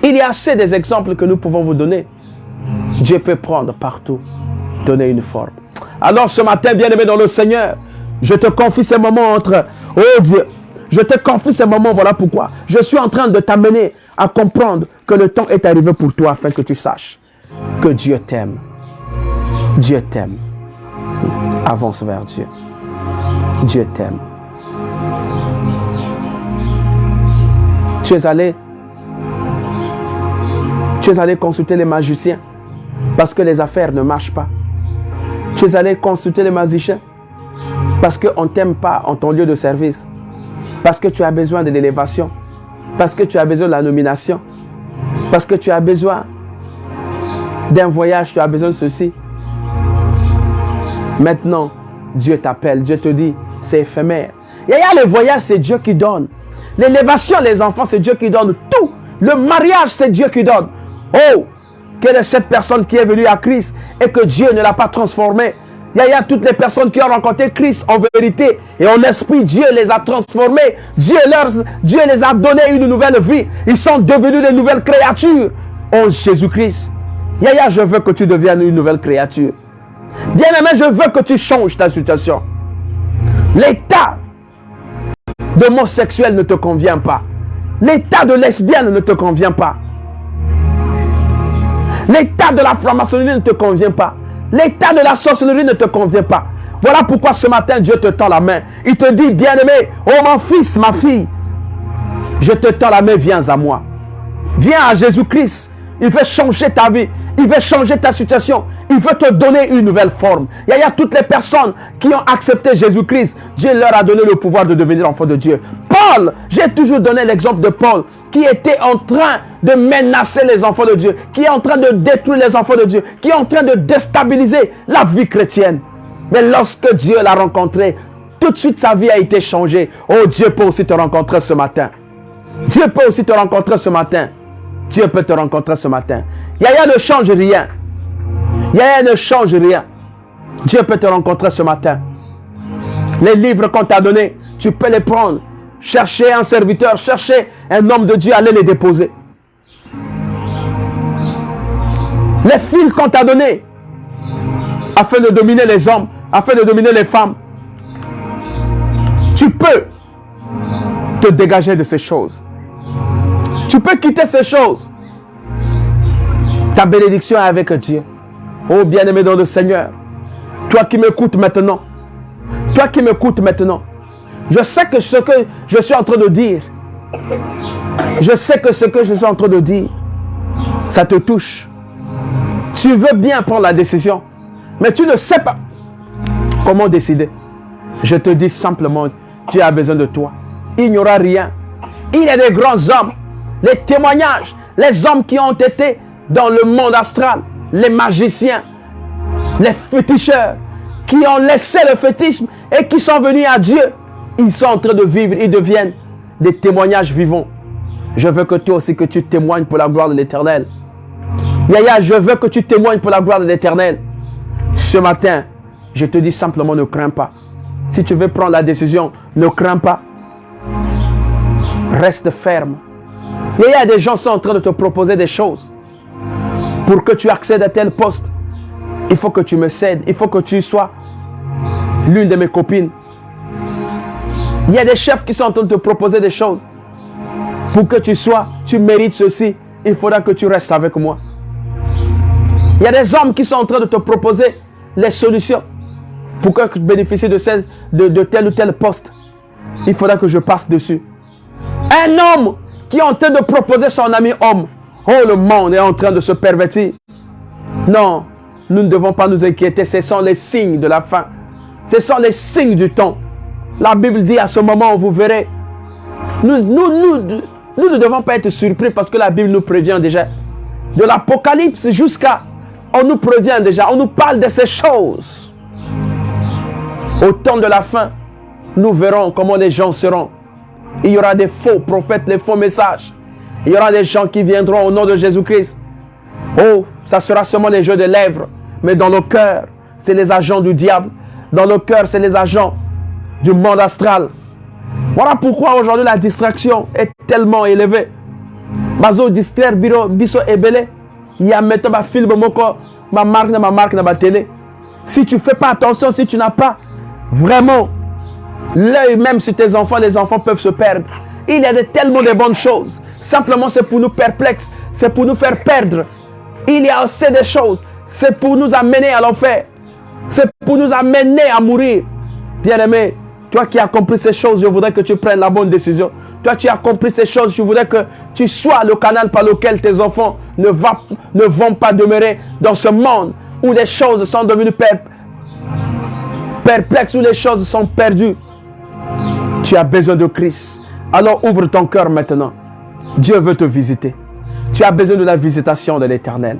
Il y a assez des exemples que nous pouvons vous donner. Dieu peut prendre partout, donner une forme. Alors ce matin, bien-aimé dans le Seigneur, je te confie ces moments entre... Oh Dieu, je te confie ces moments, voilà pourquoi. Je suis en train de t'amener à comprendre que le temps est arrivé pour toi afin que tu saches que Dieu t'aime. Dieu t'aime. Avance vers Dieu. Dieu t'aime. Tu es allé consulter les magiciens parce que les affaires ne marchent pas. Tu es allé consulter les magiciens parce qu'on ne t'aime pas en ton lieu de service. Parce que tu as besoin de l'élévation. Parce que tu as besoin de la nomination. Parce que tu as besoin d'un voyage, tu as besoin de ceci. Maintenant, Dieu t'appelle, Dieu te dit, c'est éphémère. Et le voyage, c'est Dieu qui donne. L'élévation, les enfants, c'est Dieu qui donne tout. Le mariage, c'est Dieu qui donne. Oh, quelle est cette personne qui est venue à Christ et que Dieu ne l'a pas transformée? Il y a toutes les personnes qui ont rencontré Christ en vérité et en esprit, Dieu les a transformés. Dieu les a donné une nouvelle vie. Ils sont devenus des nouvelles créatures. Oh Jésus-Christ. Yaya, je veux que tu deviennes une nouvelle créature. Bien-aimé, je veux que tu changes ta situation. L'état d'homosexuel ne te convient pas. L'état de lesbienne ne te convient pas. L'état de la franc-maçonnerie ne te convient pas. L'état de la sorcellerie ne te convient pas. Voilà pourquoi ce matin, Dieu te tend la main. Il te dit, bien-aimé, oh mon fils, ma fille, je te tends la main, viens à moi. Viens à Jésus-Christ. Il veut changer ta vie. Il veut changer ta situation. Il veut te donner une nouvelle forme. Il y a toutes les personnes qui ont accepté Jésus-Christ. Dieu leur a donné le pouvoir de devenir enfants de Dieu. Paul, j'ai toujours donné l'exemple de Paul qui était en train de menacer les enfants de Dieu, qui est en train de détruire les enfants de Dieu, qui est en train de déstabiliser la vie chrétienne. Mais lorsque Dieu l'a rencontré, tout de suite sa vie a été changée. Oh, Dieu peut aussi te rencontrer ce matin. Dieu peut aussi te rencontrer ce matin. Dieu peut te rencontrer ce matin. Yaya ne change rien. Yaya ne change rien. Dieu peut te rencontrer ce matin. Les livres qu'on t'a donnés, tu peux les prendre. Chercher un serviteur, chercher un homme de Dieu, aller les déposer. Les fils qu'on t'a donnés, afin de dominer les hommes, afin de dominer les femmes. Tu peux te dégager de ces choses. Tu peux quitter ces choses. Ta bénédiction est avec Dieu. Oh bien-aimé dans le Seigneur, toi qui m'écoutes maintenant, toi qui m'écoutes maintenant, je sais que ce que je suis en train de dire, je sais que ce que je suis en train de dire, ça te touche. Tu veux bien prendre la décision, mais tu ne sais pas comment décider. Je te dis simplement, Dieu a besoin de toi. Il n'y aura rien. Il y a des grands hommes, les témoignages, les hommes qui ont été dans le monde astral, les magiciens, les féticheurs, qui ont laissé le fétichisme et qui sont venus à Dieu. Ils sont en train de vivre, ils deviennent des témoignages vivants. Je veux que toi aussi que tu témoignes pour la gloire de l'Éternel. Yaya, je veux que tu témoignes pour la gloire de l'Éternel. Ce matin, je te dis simplement ne crains pas. Si tu veux prendre la décision, ne crains pas. Reste ferme. Yaya, des gens sont en train de te proposer des choses. Pour que tu accèdes à tel poste, il faut que tu me cèdes. Il faut que tu sois l'une de mes copines. Il y a des chefs qui sont en train de te proposer des choses. Pour que tu mérites ceci, il faudra que tu restes avec moi. Il y a des hommes qui sont en train de te proposer les solutions. Pour que tu bénéficies de tel ou tel poste, il faudra que je passe dessus. Un homme qui est en train de proposer son ami homme. Oh, le monde est en train de se pervertir. Non, nous ne devons pas nous inquiéter. Ce sont les signes de la fin. Ce sont les signes du temps. La Bible dit à ce moment, vous verrez. Nous ne devons pas être surpris parce que la Bible nous prévient déjà. De l'Apocalypse jusqu'à... On nous prévient déjà. On nous parle de ces choses. Au temps de la fin, nous verrons comment les gens seront. Il y aura des faux prophètes, les faux messages. Il y aura des gens qui viendront au nom de Jésus-Christ. Oh, ça sera seulement les jeux de lèvres. Mais dans le cœur, c'est les agents du diable. Dans le cœur, c'est les agents du monde astral. Voilà pourquoi aujourd'hui la distraction est tellement élevée. Bazo distraire biso ebele. Il y a maintenant ma film ma marque na ma télé. Si tu ne fais pas attention, si tu n'as pas vraiment l'œil même sur tes enfants, les enfants peuvent se perdre. Il y a tellement de bonnes choses. Simplement, c'est pour nous perplexes. C'est pour nous faire perdre. Il y a assez de choses. C'est pour nous amener à l'enfer. C'est pour nous amener à mourir. Bien-aimé, toi qui as compris ces choses, je voudrais que tu prennes la bonne décision. Toi qui as compris ces choses, je voudrais que tu sois le canal par lequel tes enfants ne vont pas demeurer dans ce monde où les choses sont devenues perplexes, où les choses sont perdues. Tu as besoin de Christ. Alors ouvre ton cœur maintenant. Dieu veut te visiter. Tu as besoin de la visitation de l'Éternel.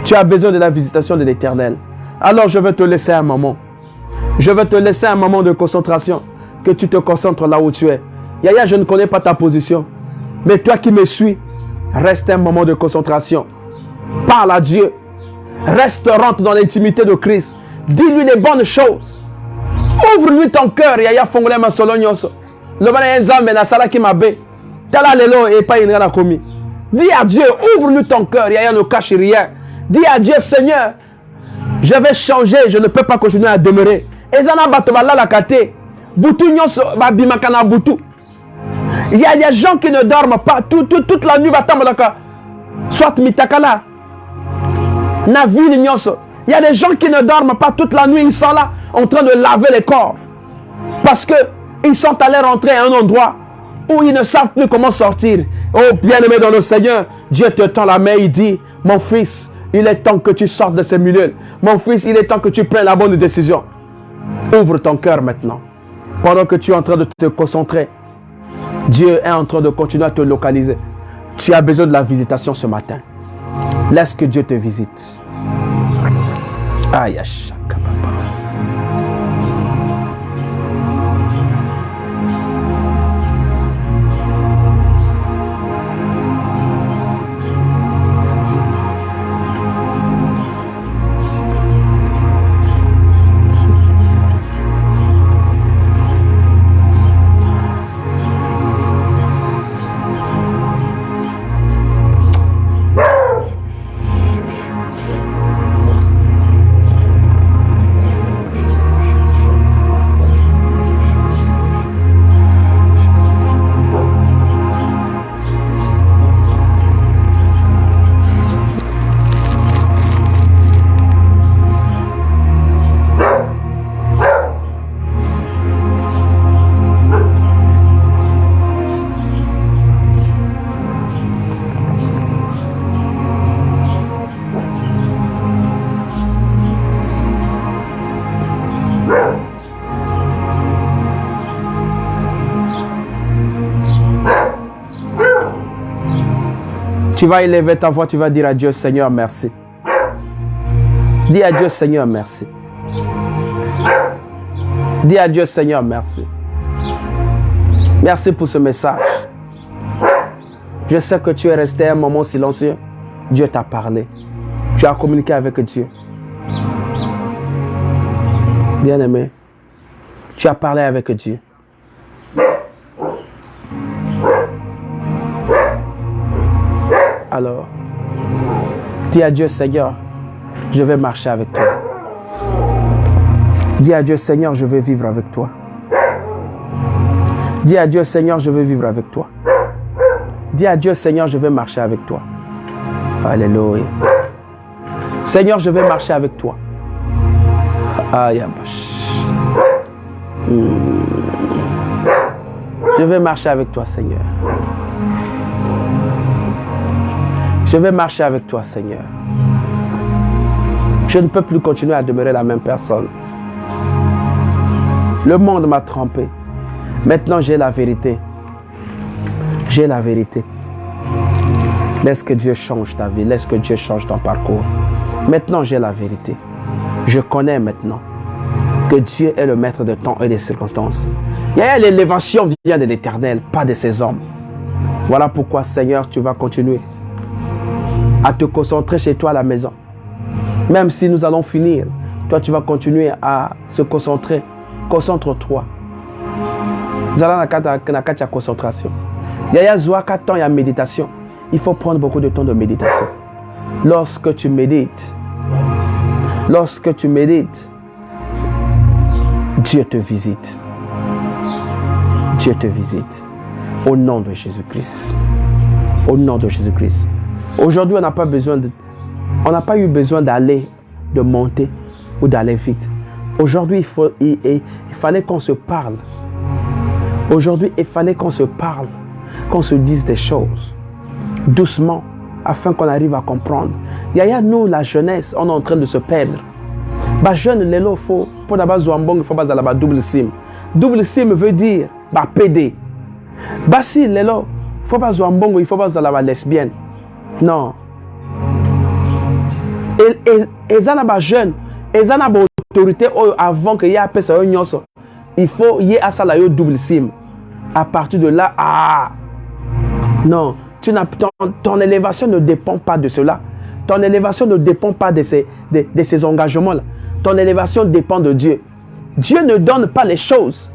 Tu as besoin de la visitation de l'Éternel. Alors je vais te laisser un moment. Je vais te laisser un moment de concentration. Que tu te concentres là où tu es. Yaya, je ne connais pas ta position. Mais toi qui me suis, reste un moment de concentration. Parle à Dieu. Reste, rentre dans l'intimité de Christ. Dis-lui les bonnes choses. Ouvre-lui ton cœur. Yaya fongole ma solonyoso. Le bana enzambe na sala ki mabe. Tala lelo et pas une na komi. Dis à Dieu, ouvre-lui ton cœur. Yaya ne cache rien. Dis à Dieu, Seigneur, je vais changer. Je ne peux pas continuer à demeurer. Ezana batobala la kate. Boutou nyonso babimakana boutou. Il y a des gens qui ne dorment pas toute la nuit. Soit mitakala. Na ville nyonso. Il y a des gens qui ne dorment pas toute la nuit. Ils sont là en train de laver les corps. Parce qu'ils sont allés rentrer à un endroit où ils ne savent plus comment sortir. Oh bien-aimé dans le Seigneur, Dieu te tend la main. Il dit, mon fils, il est temps que tu sortes de ces milieux. Mon fils, il est temps que tu prennes la bonne décision. Ouvre ton cœur maintenant. Pendant que tu es en train de te concentrer, Dieu est en train de continuer à te localiser. Tu as besoin de la visitation ce matin. Laisse que Dieu te visite. Aïe, chaka papa. Tu vas élever ta voix, tu vas dire à Dieu, Seigneur, merci. Dis à Dieu, Seigneur, merci. Dis à Dieu, Seigneur, merci. Merci pour ce message. Je sais que tu es resté un moment silencieux. Dieu t'a parlé. Tu as communiqué avec Dieu. Bien-aimé, tu as parlé avec Dieu. Alors, dis à Dieu, Seigneur, je vais marcher avec toi. Dis à Dieu, Seigneur, je veux vivre avec toi. Dis à Dieu, Seigneur, je veux vivre avec toi. Dis à Dieu, Seigneur, je vais marcher avec toi. Alléluia. Seigneur, je vais marcher avec toi. Aïe, je vais marcher avec toi, Seigneur. Je vais marcher avec toi, Seigneur. Je ne peux plus continuer à demeurer la même personne. Le monde m'a trompé. Maintenant, j'ai la vérité. J'ai la vérité. Laisse que Dieu change ta vie. Laisse que Dieu change ton parcours. Maintenant, j'ai la vérité. Je connais maintenant que Dieu est le maître de temps et des circonstances. L'élévation vient de l'Éternel, pas de ses hommes. Voilà pourquoi, Seigneur, tu vas continuer à te concentrer chez toi à la maison. Même si nous allons finir, toi tu vas continuer à se concentrer. Concentre-toi. Zala na concentration. Yaya zoaka temps ya méditation. Il faut prendre beaucoup de temps de méditation. Lorsque tu médites, Dieu te visite. Dieu te visite. Au nom de Jésus-Christ. Au nom de Jésus-Christ. Aujourd'hui, on n'a pas eu besoin d'aller, de monter. ou d'aller vite. Aujourd'hui, il fallait qu'on se parle. Aujourd'hui, il fallait qu'on se parle, qu'on se dise des choses doucement, afin qu'on arrive à comprendre. Yaya, nous, la jeunesse, on est en train de se perdre. Bah jeune, l'élo, faut, pour d'abord Zouambong, il faut pas la double sim. Double sim veut dire, bah PD. Bah si, l'élo, il faut pas Zouambong, il faut pas la lesbienne. Non. Et ça n'a pas jeune, et ça n'a pas autorité avant qu'il y ait appelé ça, il faut y ait ça la double sim. À partir de là, non, ton élévation ne dépend pas de cela. Ton élévation ne dépend pas de ces engagements-là. Ton élévation dépend de Dieu. Dieu ne donne pas les choses.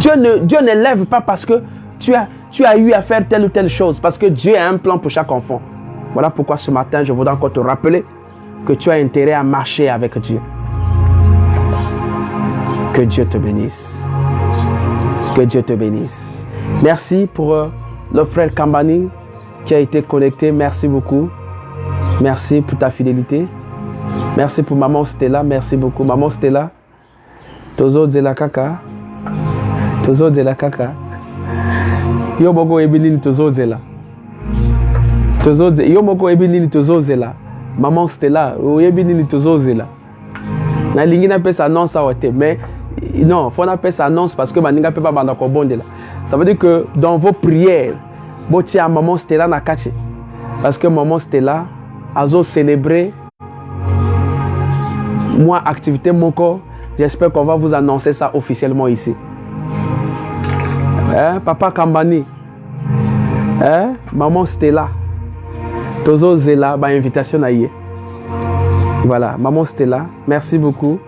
Dieu n'élève pas parce que tu as eu à faire telle ou telle chose. Parce que Dieu a un plan pour chaque enfant. Voilà pourquoi ce matin, je voudrais encore te rappeler que tu as intérêt à marcher avec Dieu. Que Dieu te bénisse. Que Dieu te bénisse. Merci pour le frère Kambani qui a été connecté. Merci beaucoup. Merci pour ta fidélité. Merci pour maman Stella. Merci beaucoup. Maman Stella. Tozo de la kaka. Tozo de la kaka. Yo boko ebinini tozo de la. Tozo de yo boko ebinini tozo de la. Maman Stella. O ebinini tozo de la. Na lingi na pesa annonce à ote. Mais non, faut na pesa annonce parce que maninga peut pas banda ko bonde là. Ça veut dire que dans vos prières, botia à maman Stella na kati. Parce que maman Stella a célébré moi activité moko. J'espère qu'on va vous annoncer ça officiellement ici. Papa Kambani, maman Stella, Tozo Zela, ma invitation à y. Voilà, maman Stella, merci beaucoup.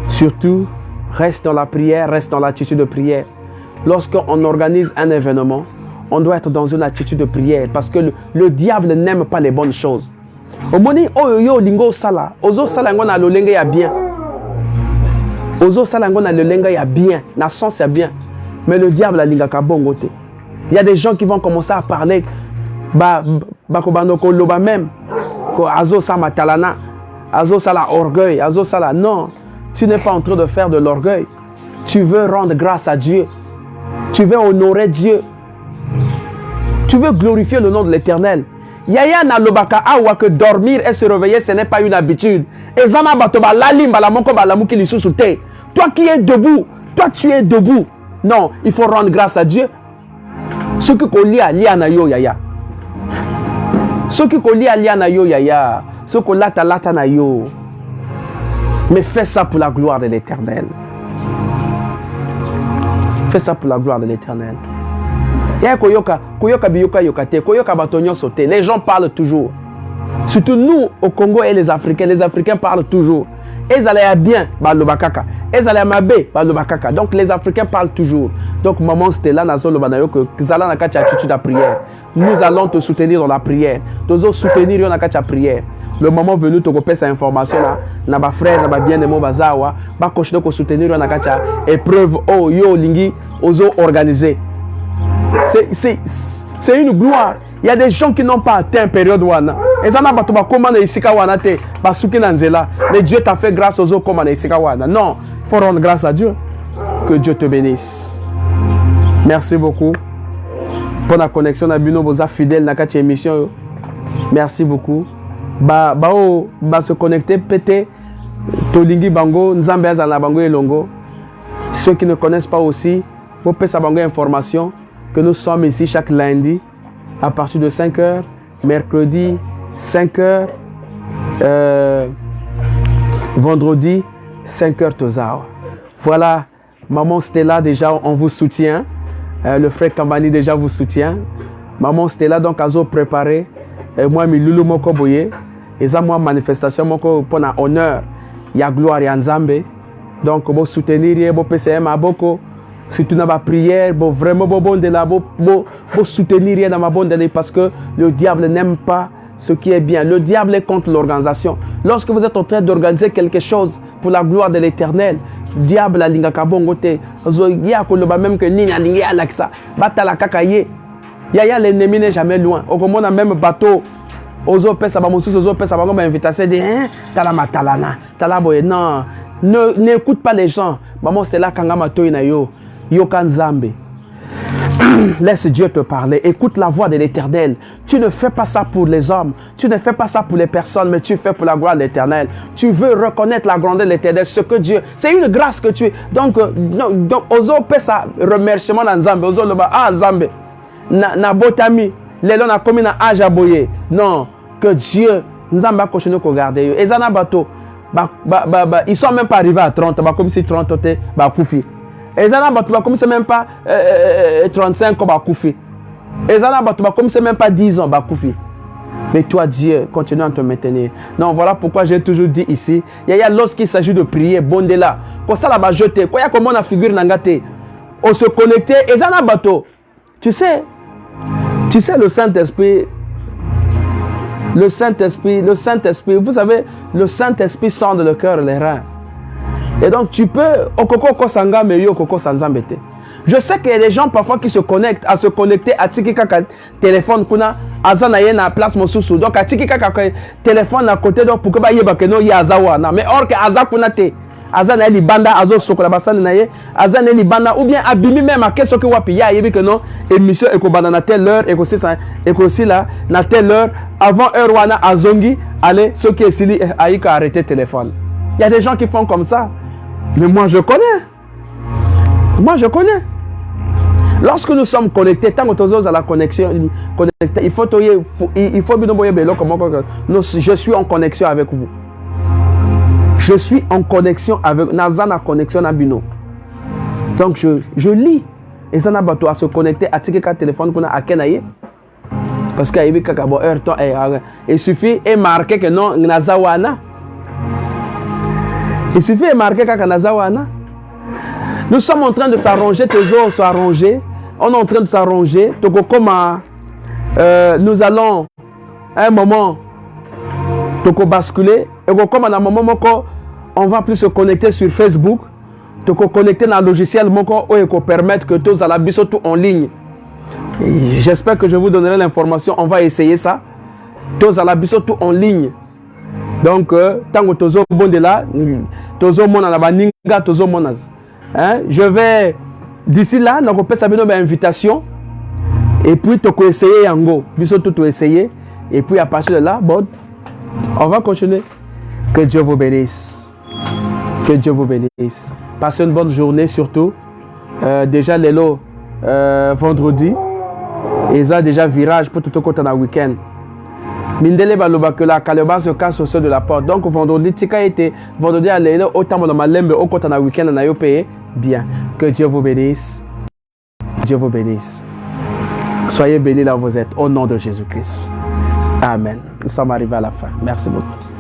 Surtout, reste dans la prière, reste dans l'attitude de prière. Lorsqu'on organise un événement, on doit être dans une attitude de prière parce que le diable n'aime pas les bonnes choses. Au moni oyo lingo sala, ozo sala ngona lo lenga ya bien. Ozo sala ngona lo lenga ya bien, na sens ya bien. Mais le diable a linga ka bongo te. Il y a des gens qui vont commencer à parler ba kobano ko loba même ko azo sama talana, azo sala orgueil, azo sala non, tu n'es pas en train de faire de l'orgueil. Tu veux rendre grâce à Dieu. Tu veux honorer Dieu. Tu veux glorifier le nom de l'Éternel. Yaya na lobaka awa que dormir et se réveiller ce n'est pas une habitude. Ezana batoba lalim bala moko bala muki lisusu te. Toi qui es debout, toi tu es debout. Non, il faut rendre grâce à Dieu. Ce que kolia lia na yo yaya. Ce que kolia lia na yo yaya. Ce que lata na yo. Mais fais ça pour la gloire de l'Éternel. Fais ça pour la gloire de l'Éternel. Les gens parlent toujours. Surtout nous au Congo et les Africains parlent toujours. Ils allaient bien, ils allaient mabe, donc les Africains parlent toujours. Donc maman Stella nous allons te soutenir dans la prière. Nous allons soutenir dans la prière. Le moment venu, tu repères cette information là, na ba frère, na ba bien-aimé bazawa, ba continuer à soutenir dans la épreuve oh yo lingi ozo organisé. C'est une gloire. Il y a des gens qui n'ont pas atteint période wana. Et ça n'a pas tout comment isika wana te basuki nanzela. Mais Dieu t'a fait grâce aux autres comment isika wana. Non, il faut rendre grâce à Dieu. Que Dieu te bénisse. Merci beaucoup pour la connexion à Bino Boza fidèle dans cette émission. Merci beaucoup. Ba se connecter pété tolingi bango nzambe azala bango elongo. Ceux qui ne connaissent pas aussi, vous pouvez savoir information que nous sommes ici chaque lundi à partir de 5h, mercredi 5h, vendredi 5h Tozawa. Voilà, maman Stella déjà on vous soutient, le frère Kambani déjà vous soutient. Maman Stella donc a préparé, moi mi lulu moko boye, et ça moi manifestation moko pour un honneur, il y a gloire et Nzambe. Donc vous soutenir, vous PCM à beaucoup. Si tu n'as pas prière, vous vraiment vous soutenir dans ma bonne parce que le diable n'aime pas ce qui est bien. Le diable est contre l'organisation. Lorsque vous êtes en train d'organiser quelque chose pour la gloire de l'Éternel, le diable a l'ingaka bongote. Il y a même que ni n'ingé Alexa. Batala kakaye. Yaya l'ennemi n'est jamais loin. Au moment même bateau, Ozo pesa ba mosusu ozo pesa ba ngoma invitation de hein tala matalana tala boye non n'écoute pas les gens. Maman c'est là kanga matoyi na yo yo kanzambe. Laisse Dieu te parler. Écoute la voix de l'Éternel. Tu ne fais pas ça pour les hommes. Tu ne fais pas ça pour les personnes, mais tu fais pour la gloire de l'Éternel. Tu veux reconnaître la grandeur de l'Éternel, ce que Dieu... C'est une grâce que tu... Donc ozo pesa remerciement na Nzambe. Ozo loba, ah Nzambe, na botami, lelo na komi na âge aboye. Non, que Dieu, Nzambe a continué à regarder. Et Zana bato, ils sont même pas arrivés à 30, comme si 30 étaient koufi. Et Zana Batouba, comme c'est même pas 35 ans, Bakoufi. Et Zana Batouba, comme c'est même pas 10 ans, Bakoufi. Mais toi, Dieu, continue à te maintenir. Non, voilà pourquoi j'ai toujours dit ici, il y a lorsqu'il s'agit de prier, bonde là, quand ça là-bas jeter, quand il y a comment la figure n'angate, on se connecter, et Zana Bato, tu sais, le Saint-Esprit, vous savez, le Saint-Esprit sort de le cœur et les reins. Et donc tu peux je sais qu'il y a des gens parfois qui se connectent à tiki kaka téléphone kuna azana ye na place mosusu donc à tiki kaka téléphone à côté donc pour que ba yeba que no ya azawana mais or que azakuna te azana li banda azo sokola basana na ye azana li banda ou bien abimi même à question que wapi ya yebi que non émission eko banda na telle heure eko aussi là na telle heure avant heure wana azongi allez ce qui est sili aika arrêter téléphone. Il y a des gens qui font comme ça. Mais moi je connais. Lorsque nous sommes connectés, tant que nous sommes à la connexion, il faut je suis en connexion avec vous. Je suis en connexion avec Nazana connexion à Bino. Donc je lis. Et ça n'a pas à se connecter à ticket téléphone qu'on a à Kenaye. Parce qu'il y a il suffit et marquer que non Nazawana. Il suffit de marquer Kakanazawana. Nous sommes en train de s'arranger, tes os sont arrangés. On est en train de s'arranger. Nous allons à un moment basculer. Et comme à un moment, on va plus se connecter sur Facebook. Connecter dans le logiciel pour permettre que tous à la biso tout en ligne. J'espère que je vous donnerai l'information. On va essayer ça. Tous à la biso tout en ligne. Donc, tant que tozo bon de là, tozo mon anabaninga, tozo mon je vais d'ici là, donc on peut une invitation et puis tu peux essayer yango, biso tout essayer et puis à partir de là, bon, on va continuer. Que Dieu vous bénisse. Que Dieu vous bénisse. Passez une bonne journée surtout. Déjà l'élo vendredi, et ça déjà virage pour tout le côté dans le week-end. Mindele baloba que la kaleba se casse au sol de la porte. Donc vendredi tika était vendredi à l'aile autant dans ma lembe au côté dans le week-end na yo payé bien. Que Dieu vous bénisse. Dieu vous bénisse. Soyez bénis là où vous êtes au nom de Jésus-Christ. Amen. Nous sommes arrivés à la fin. Merci beaucoup.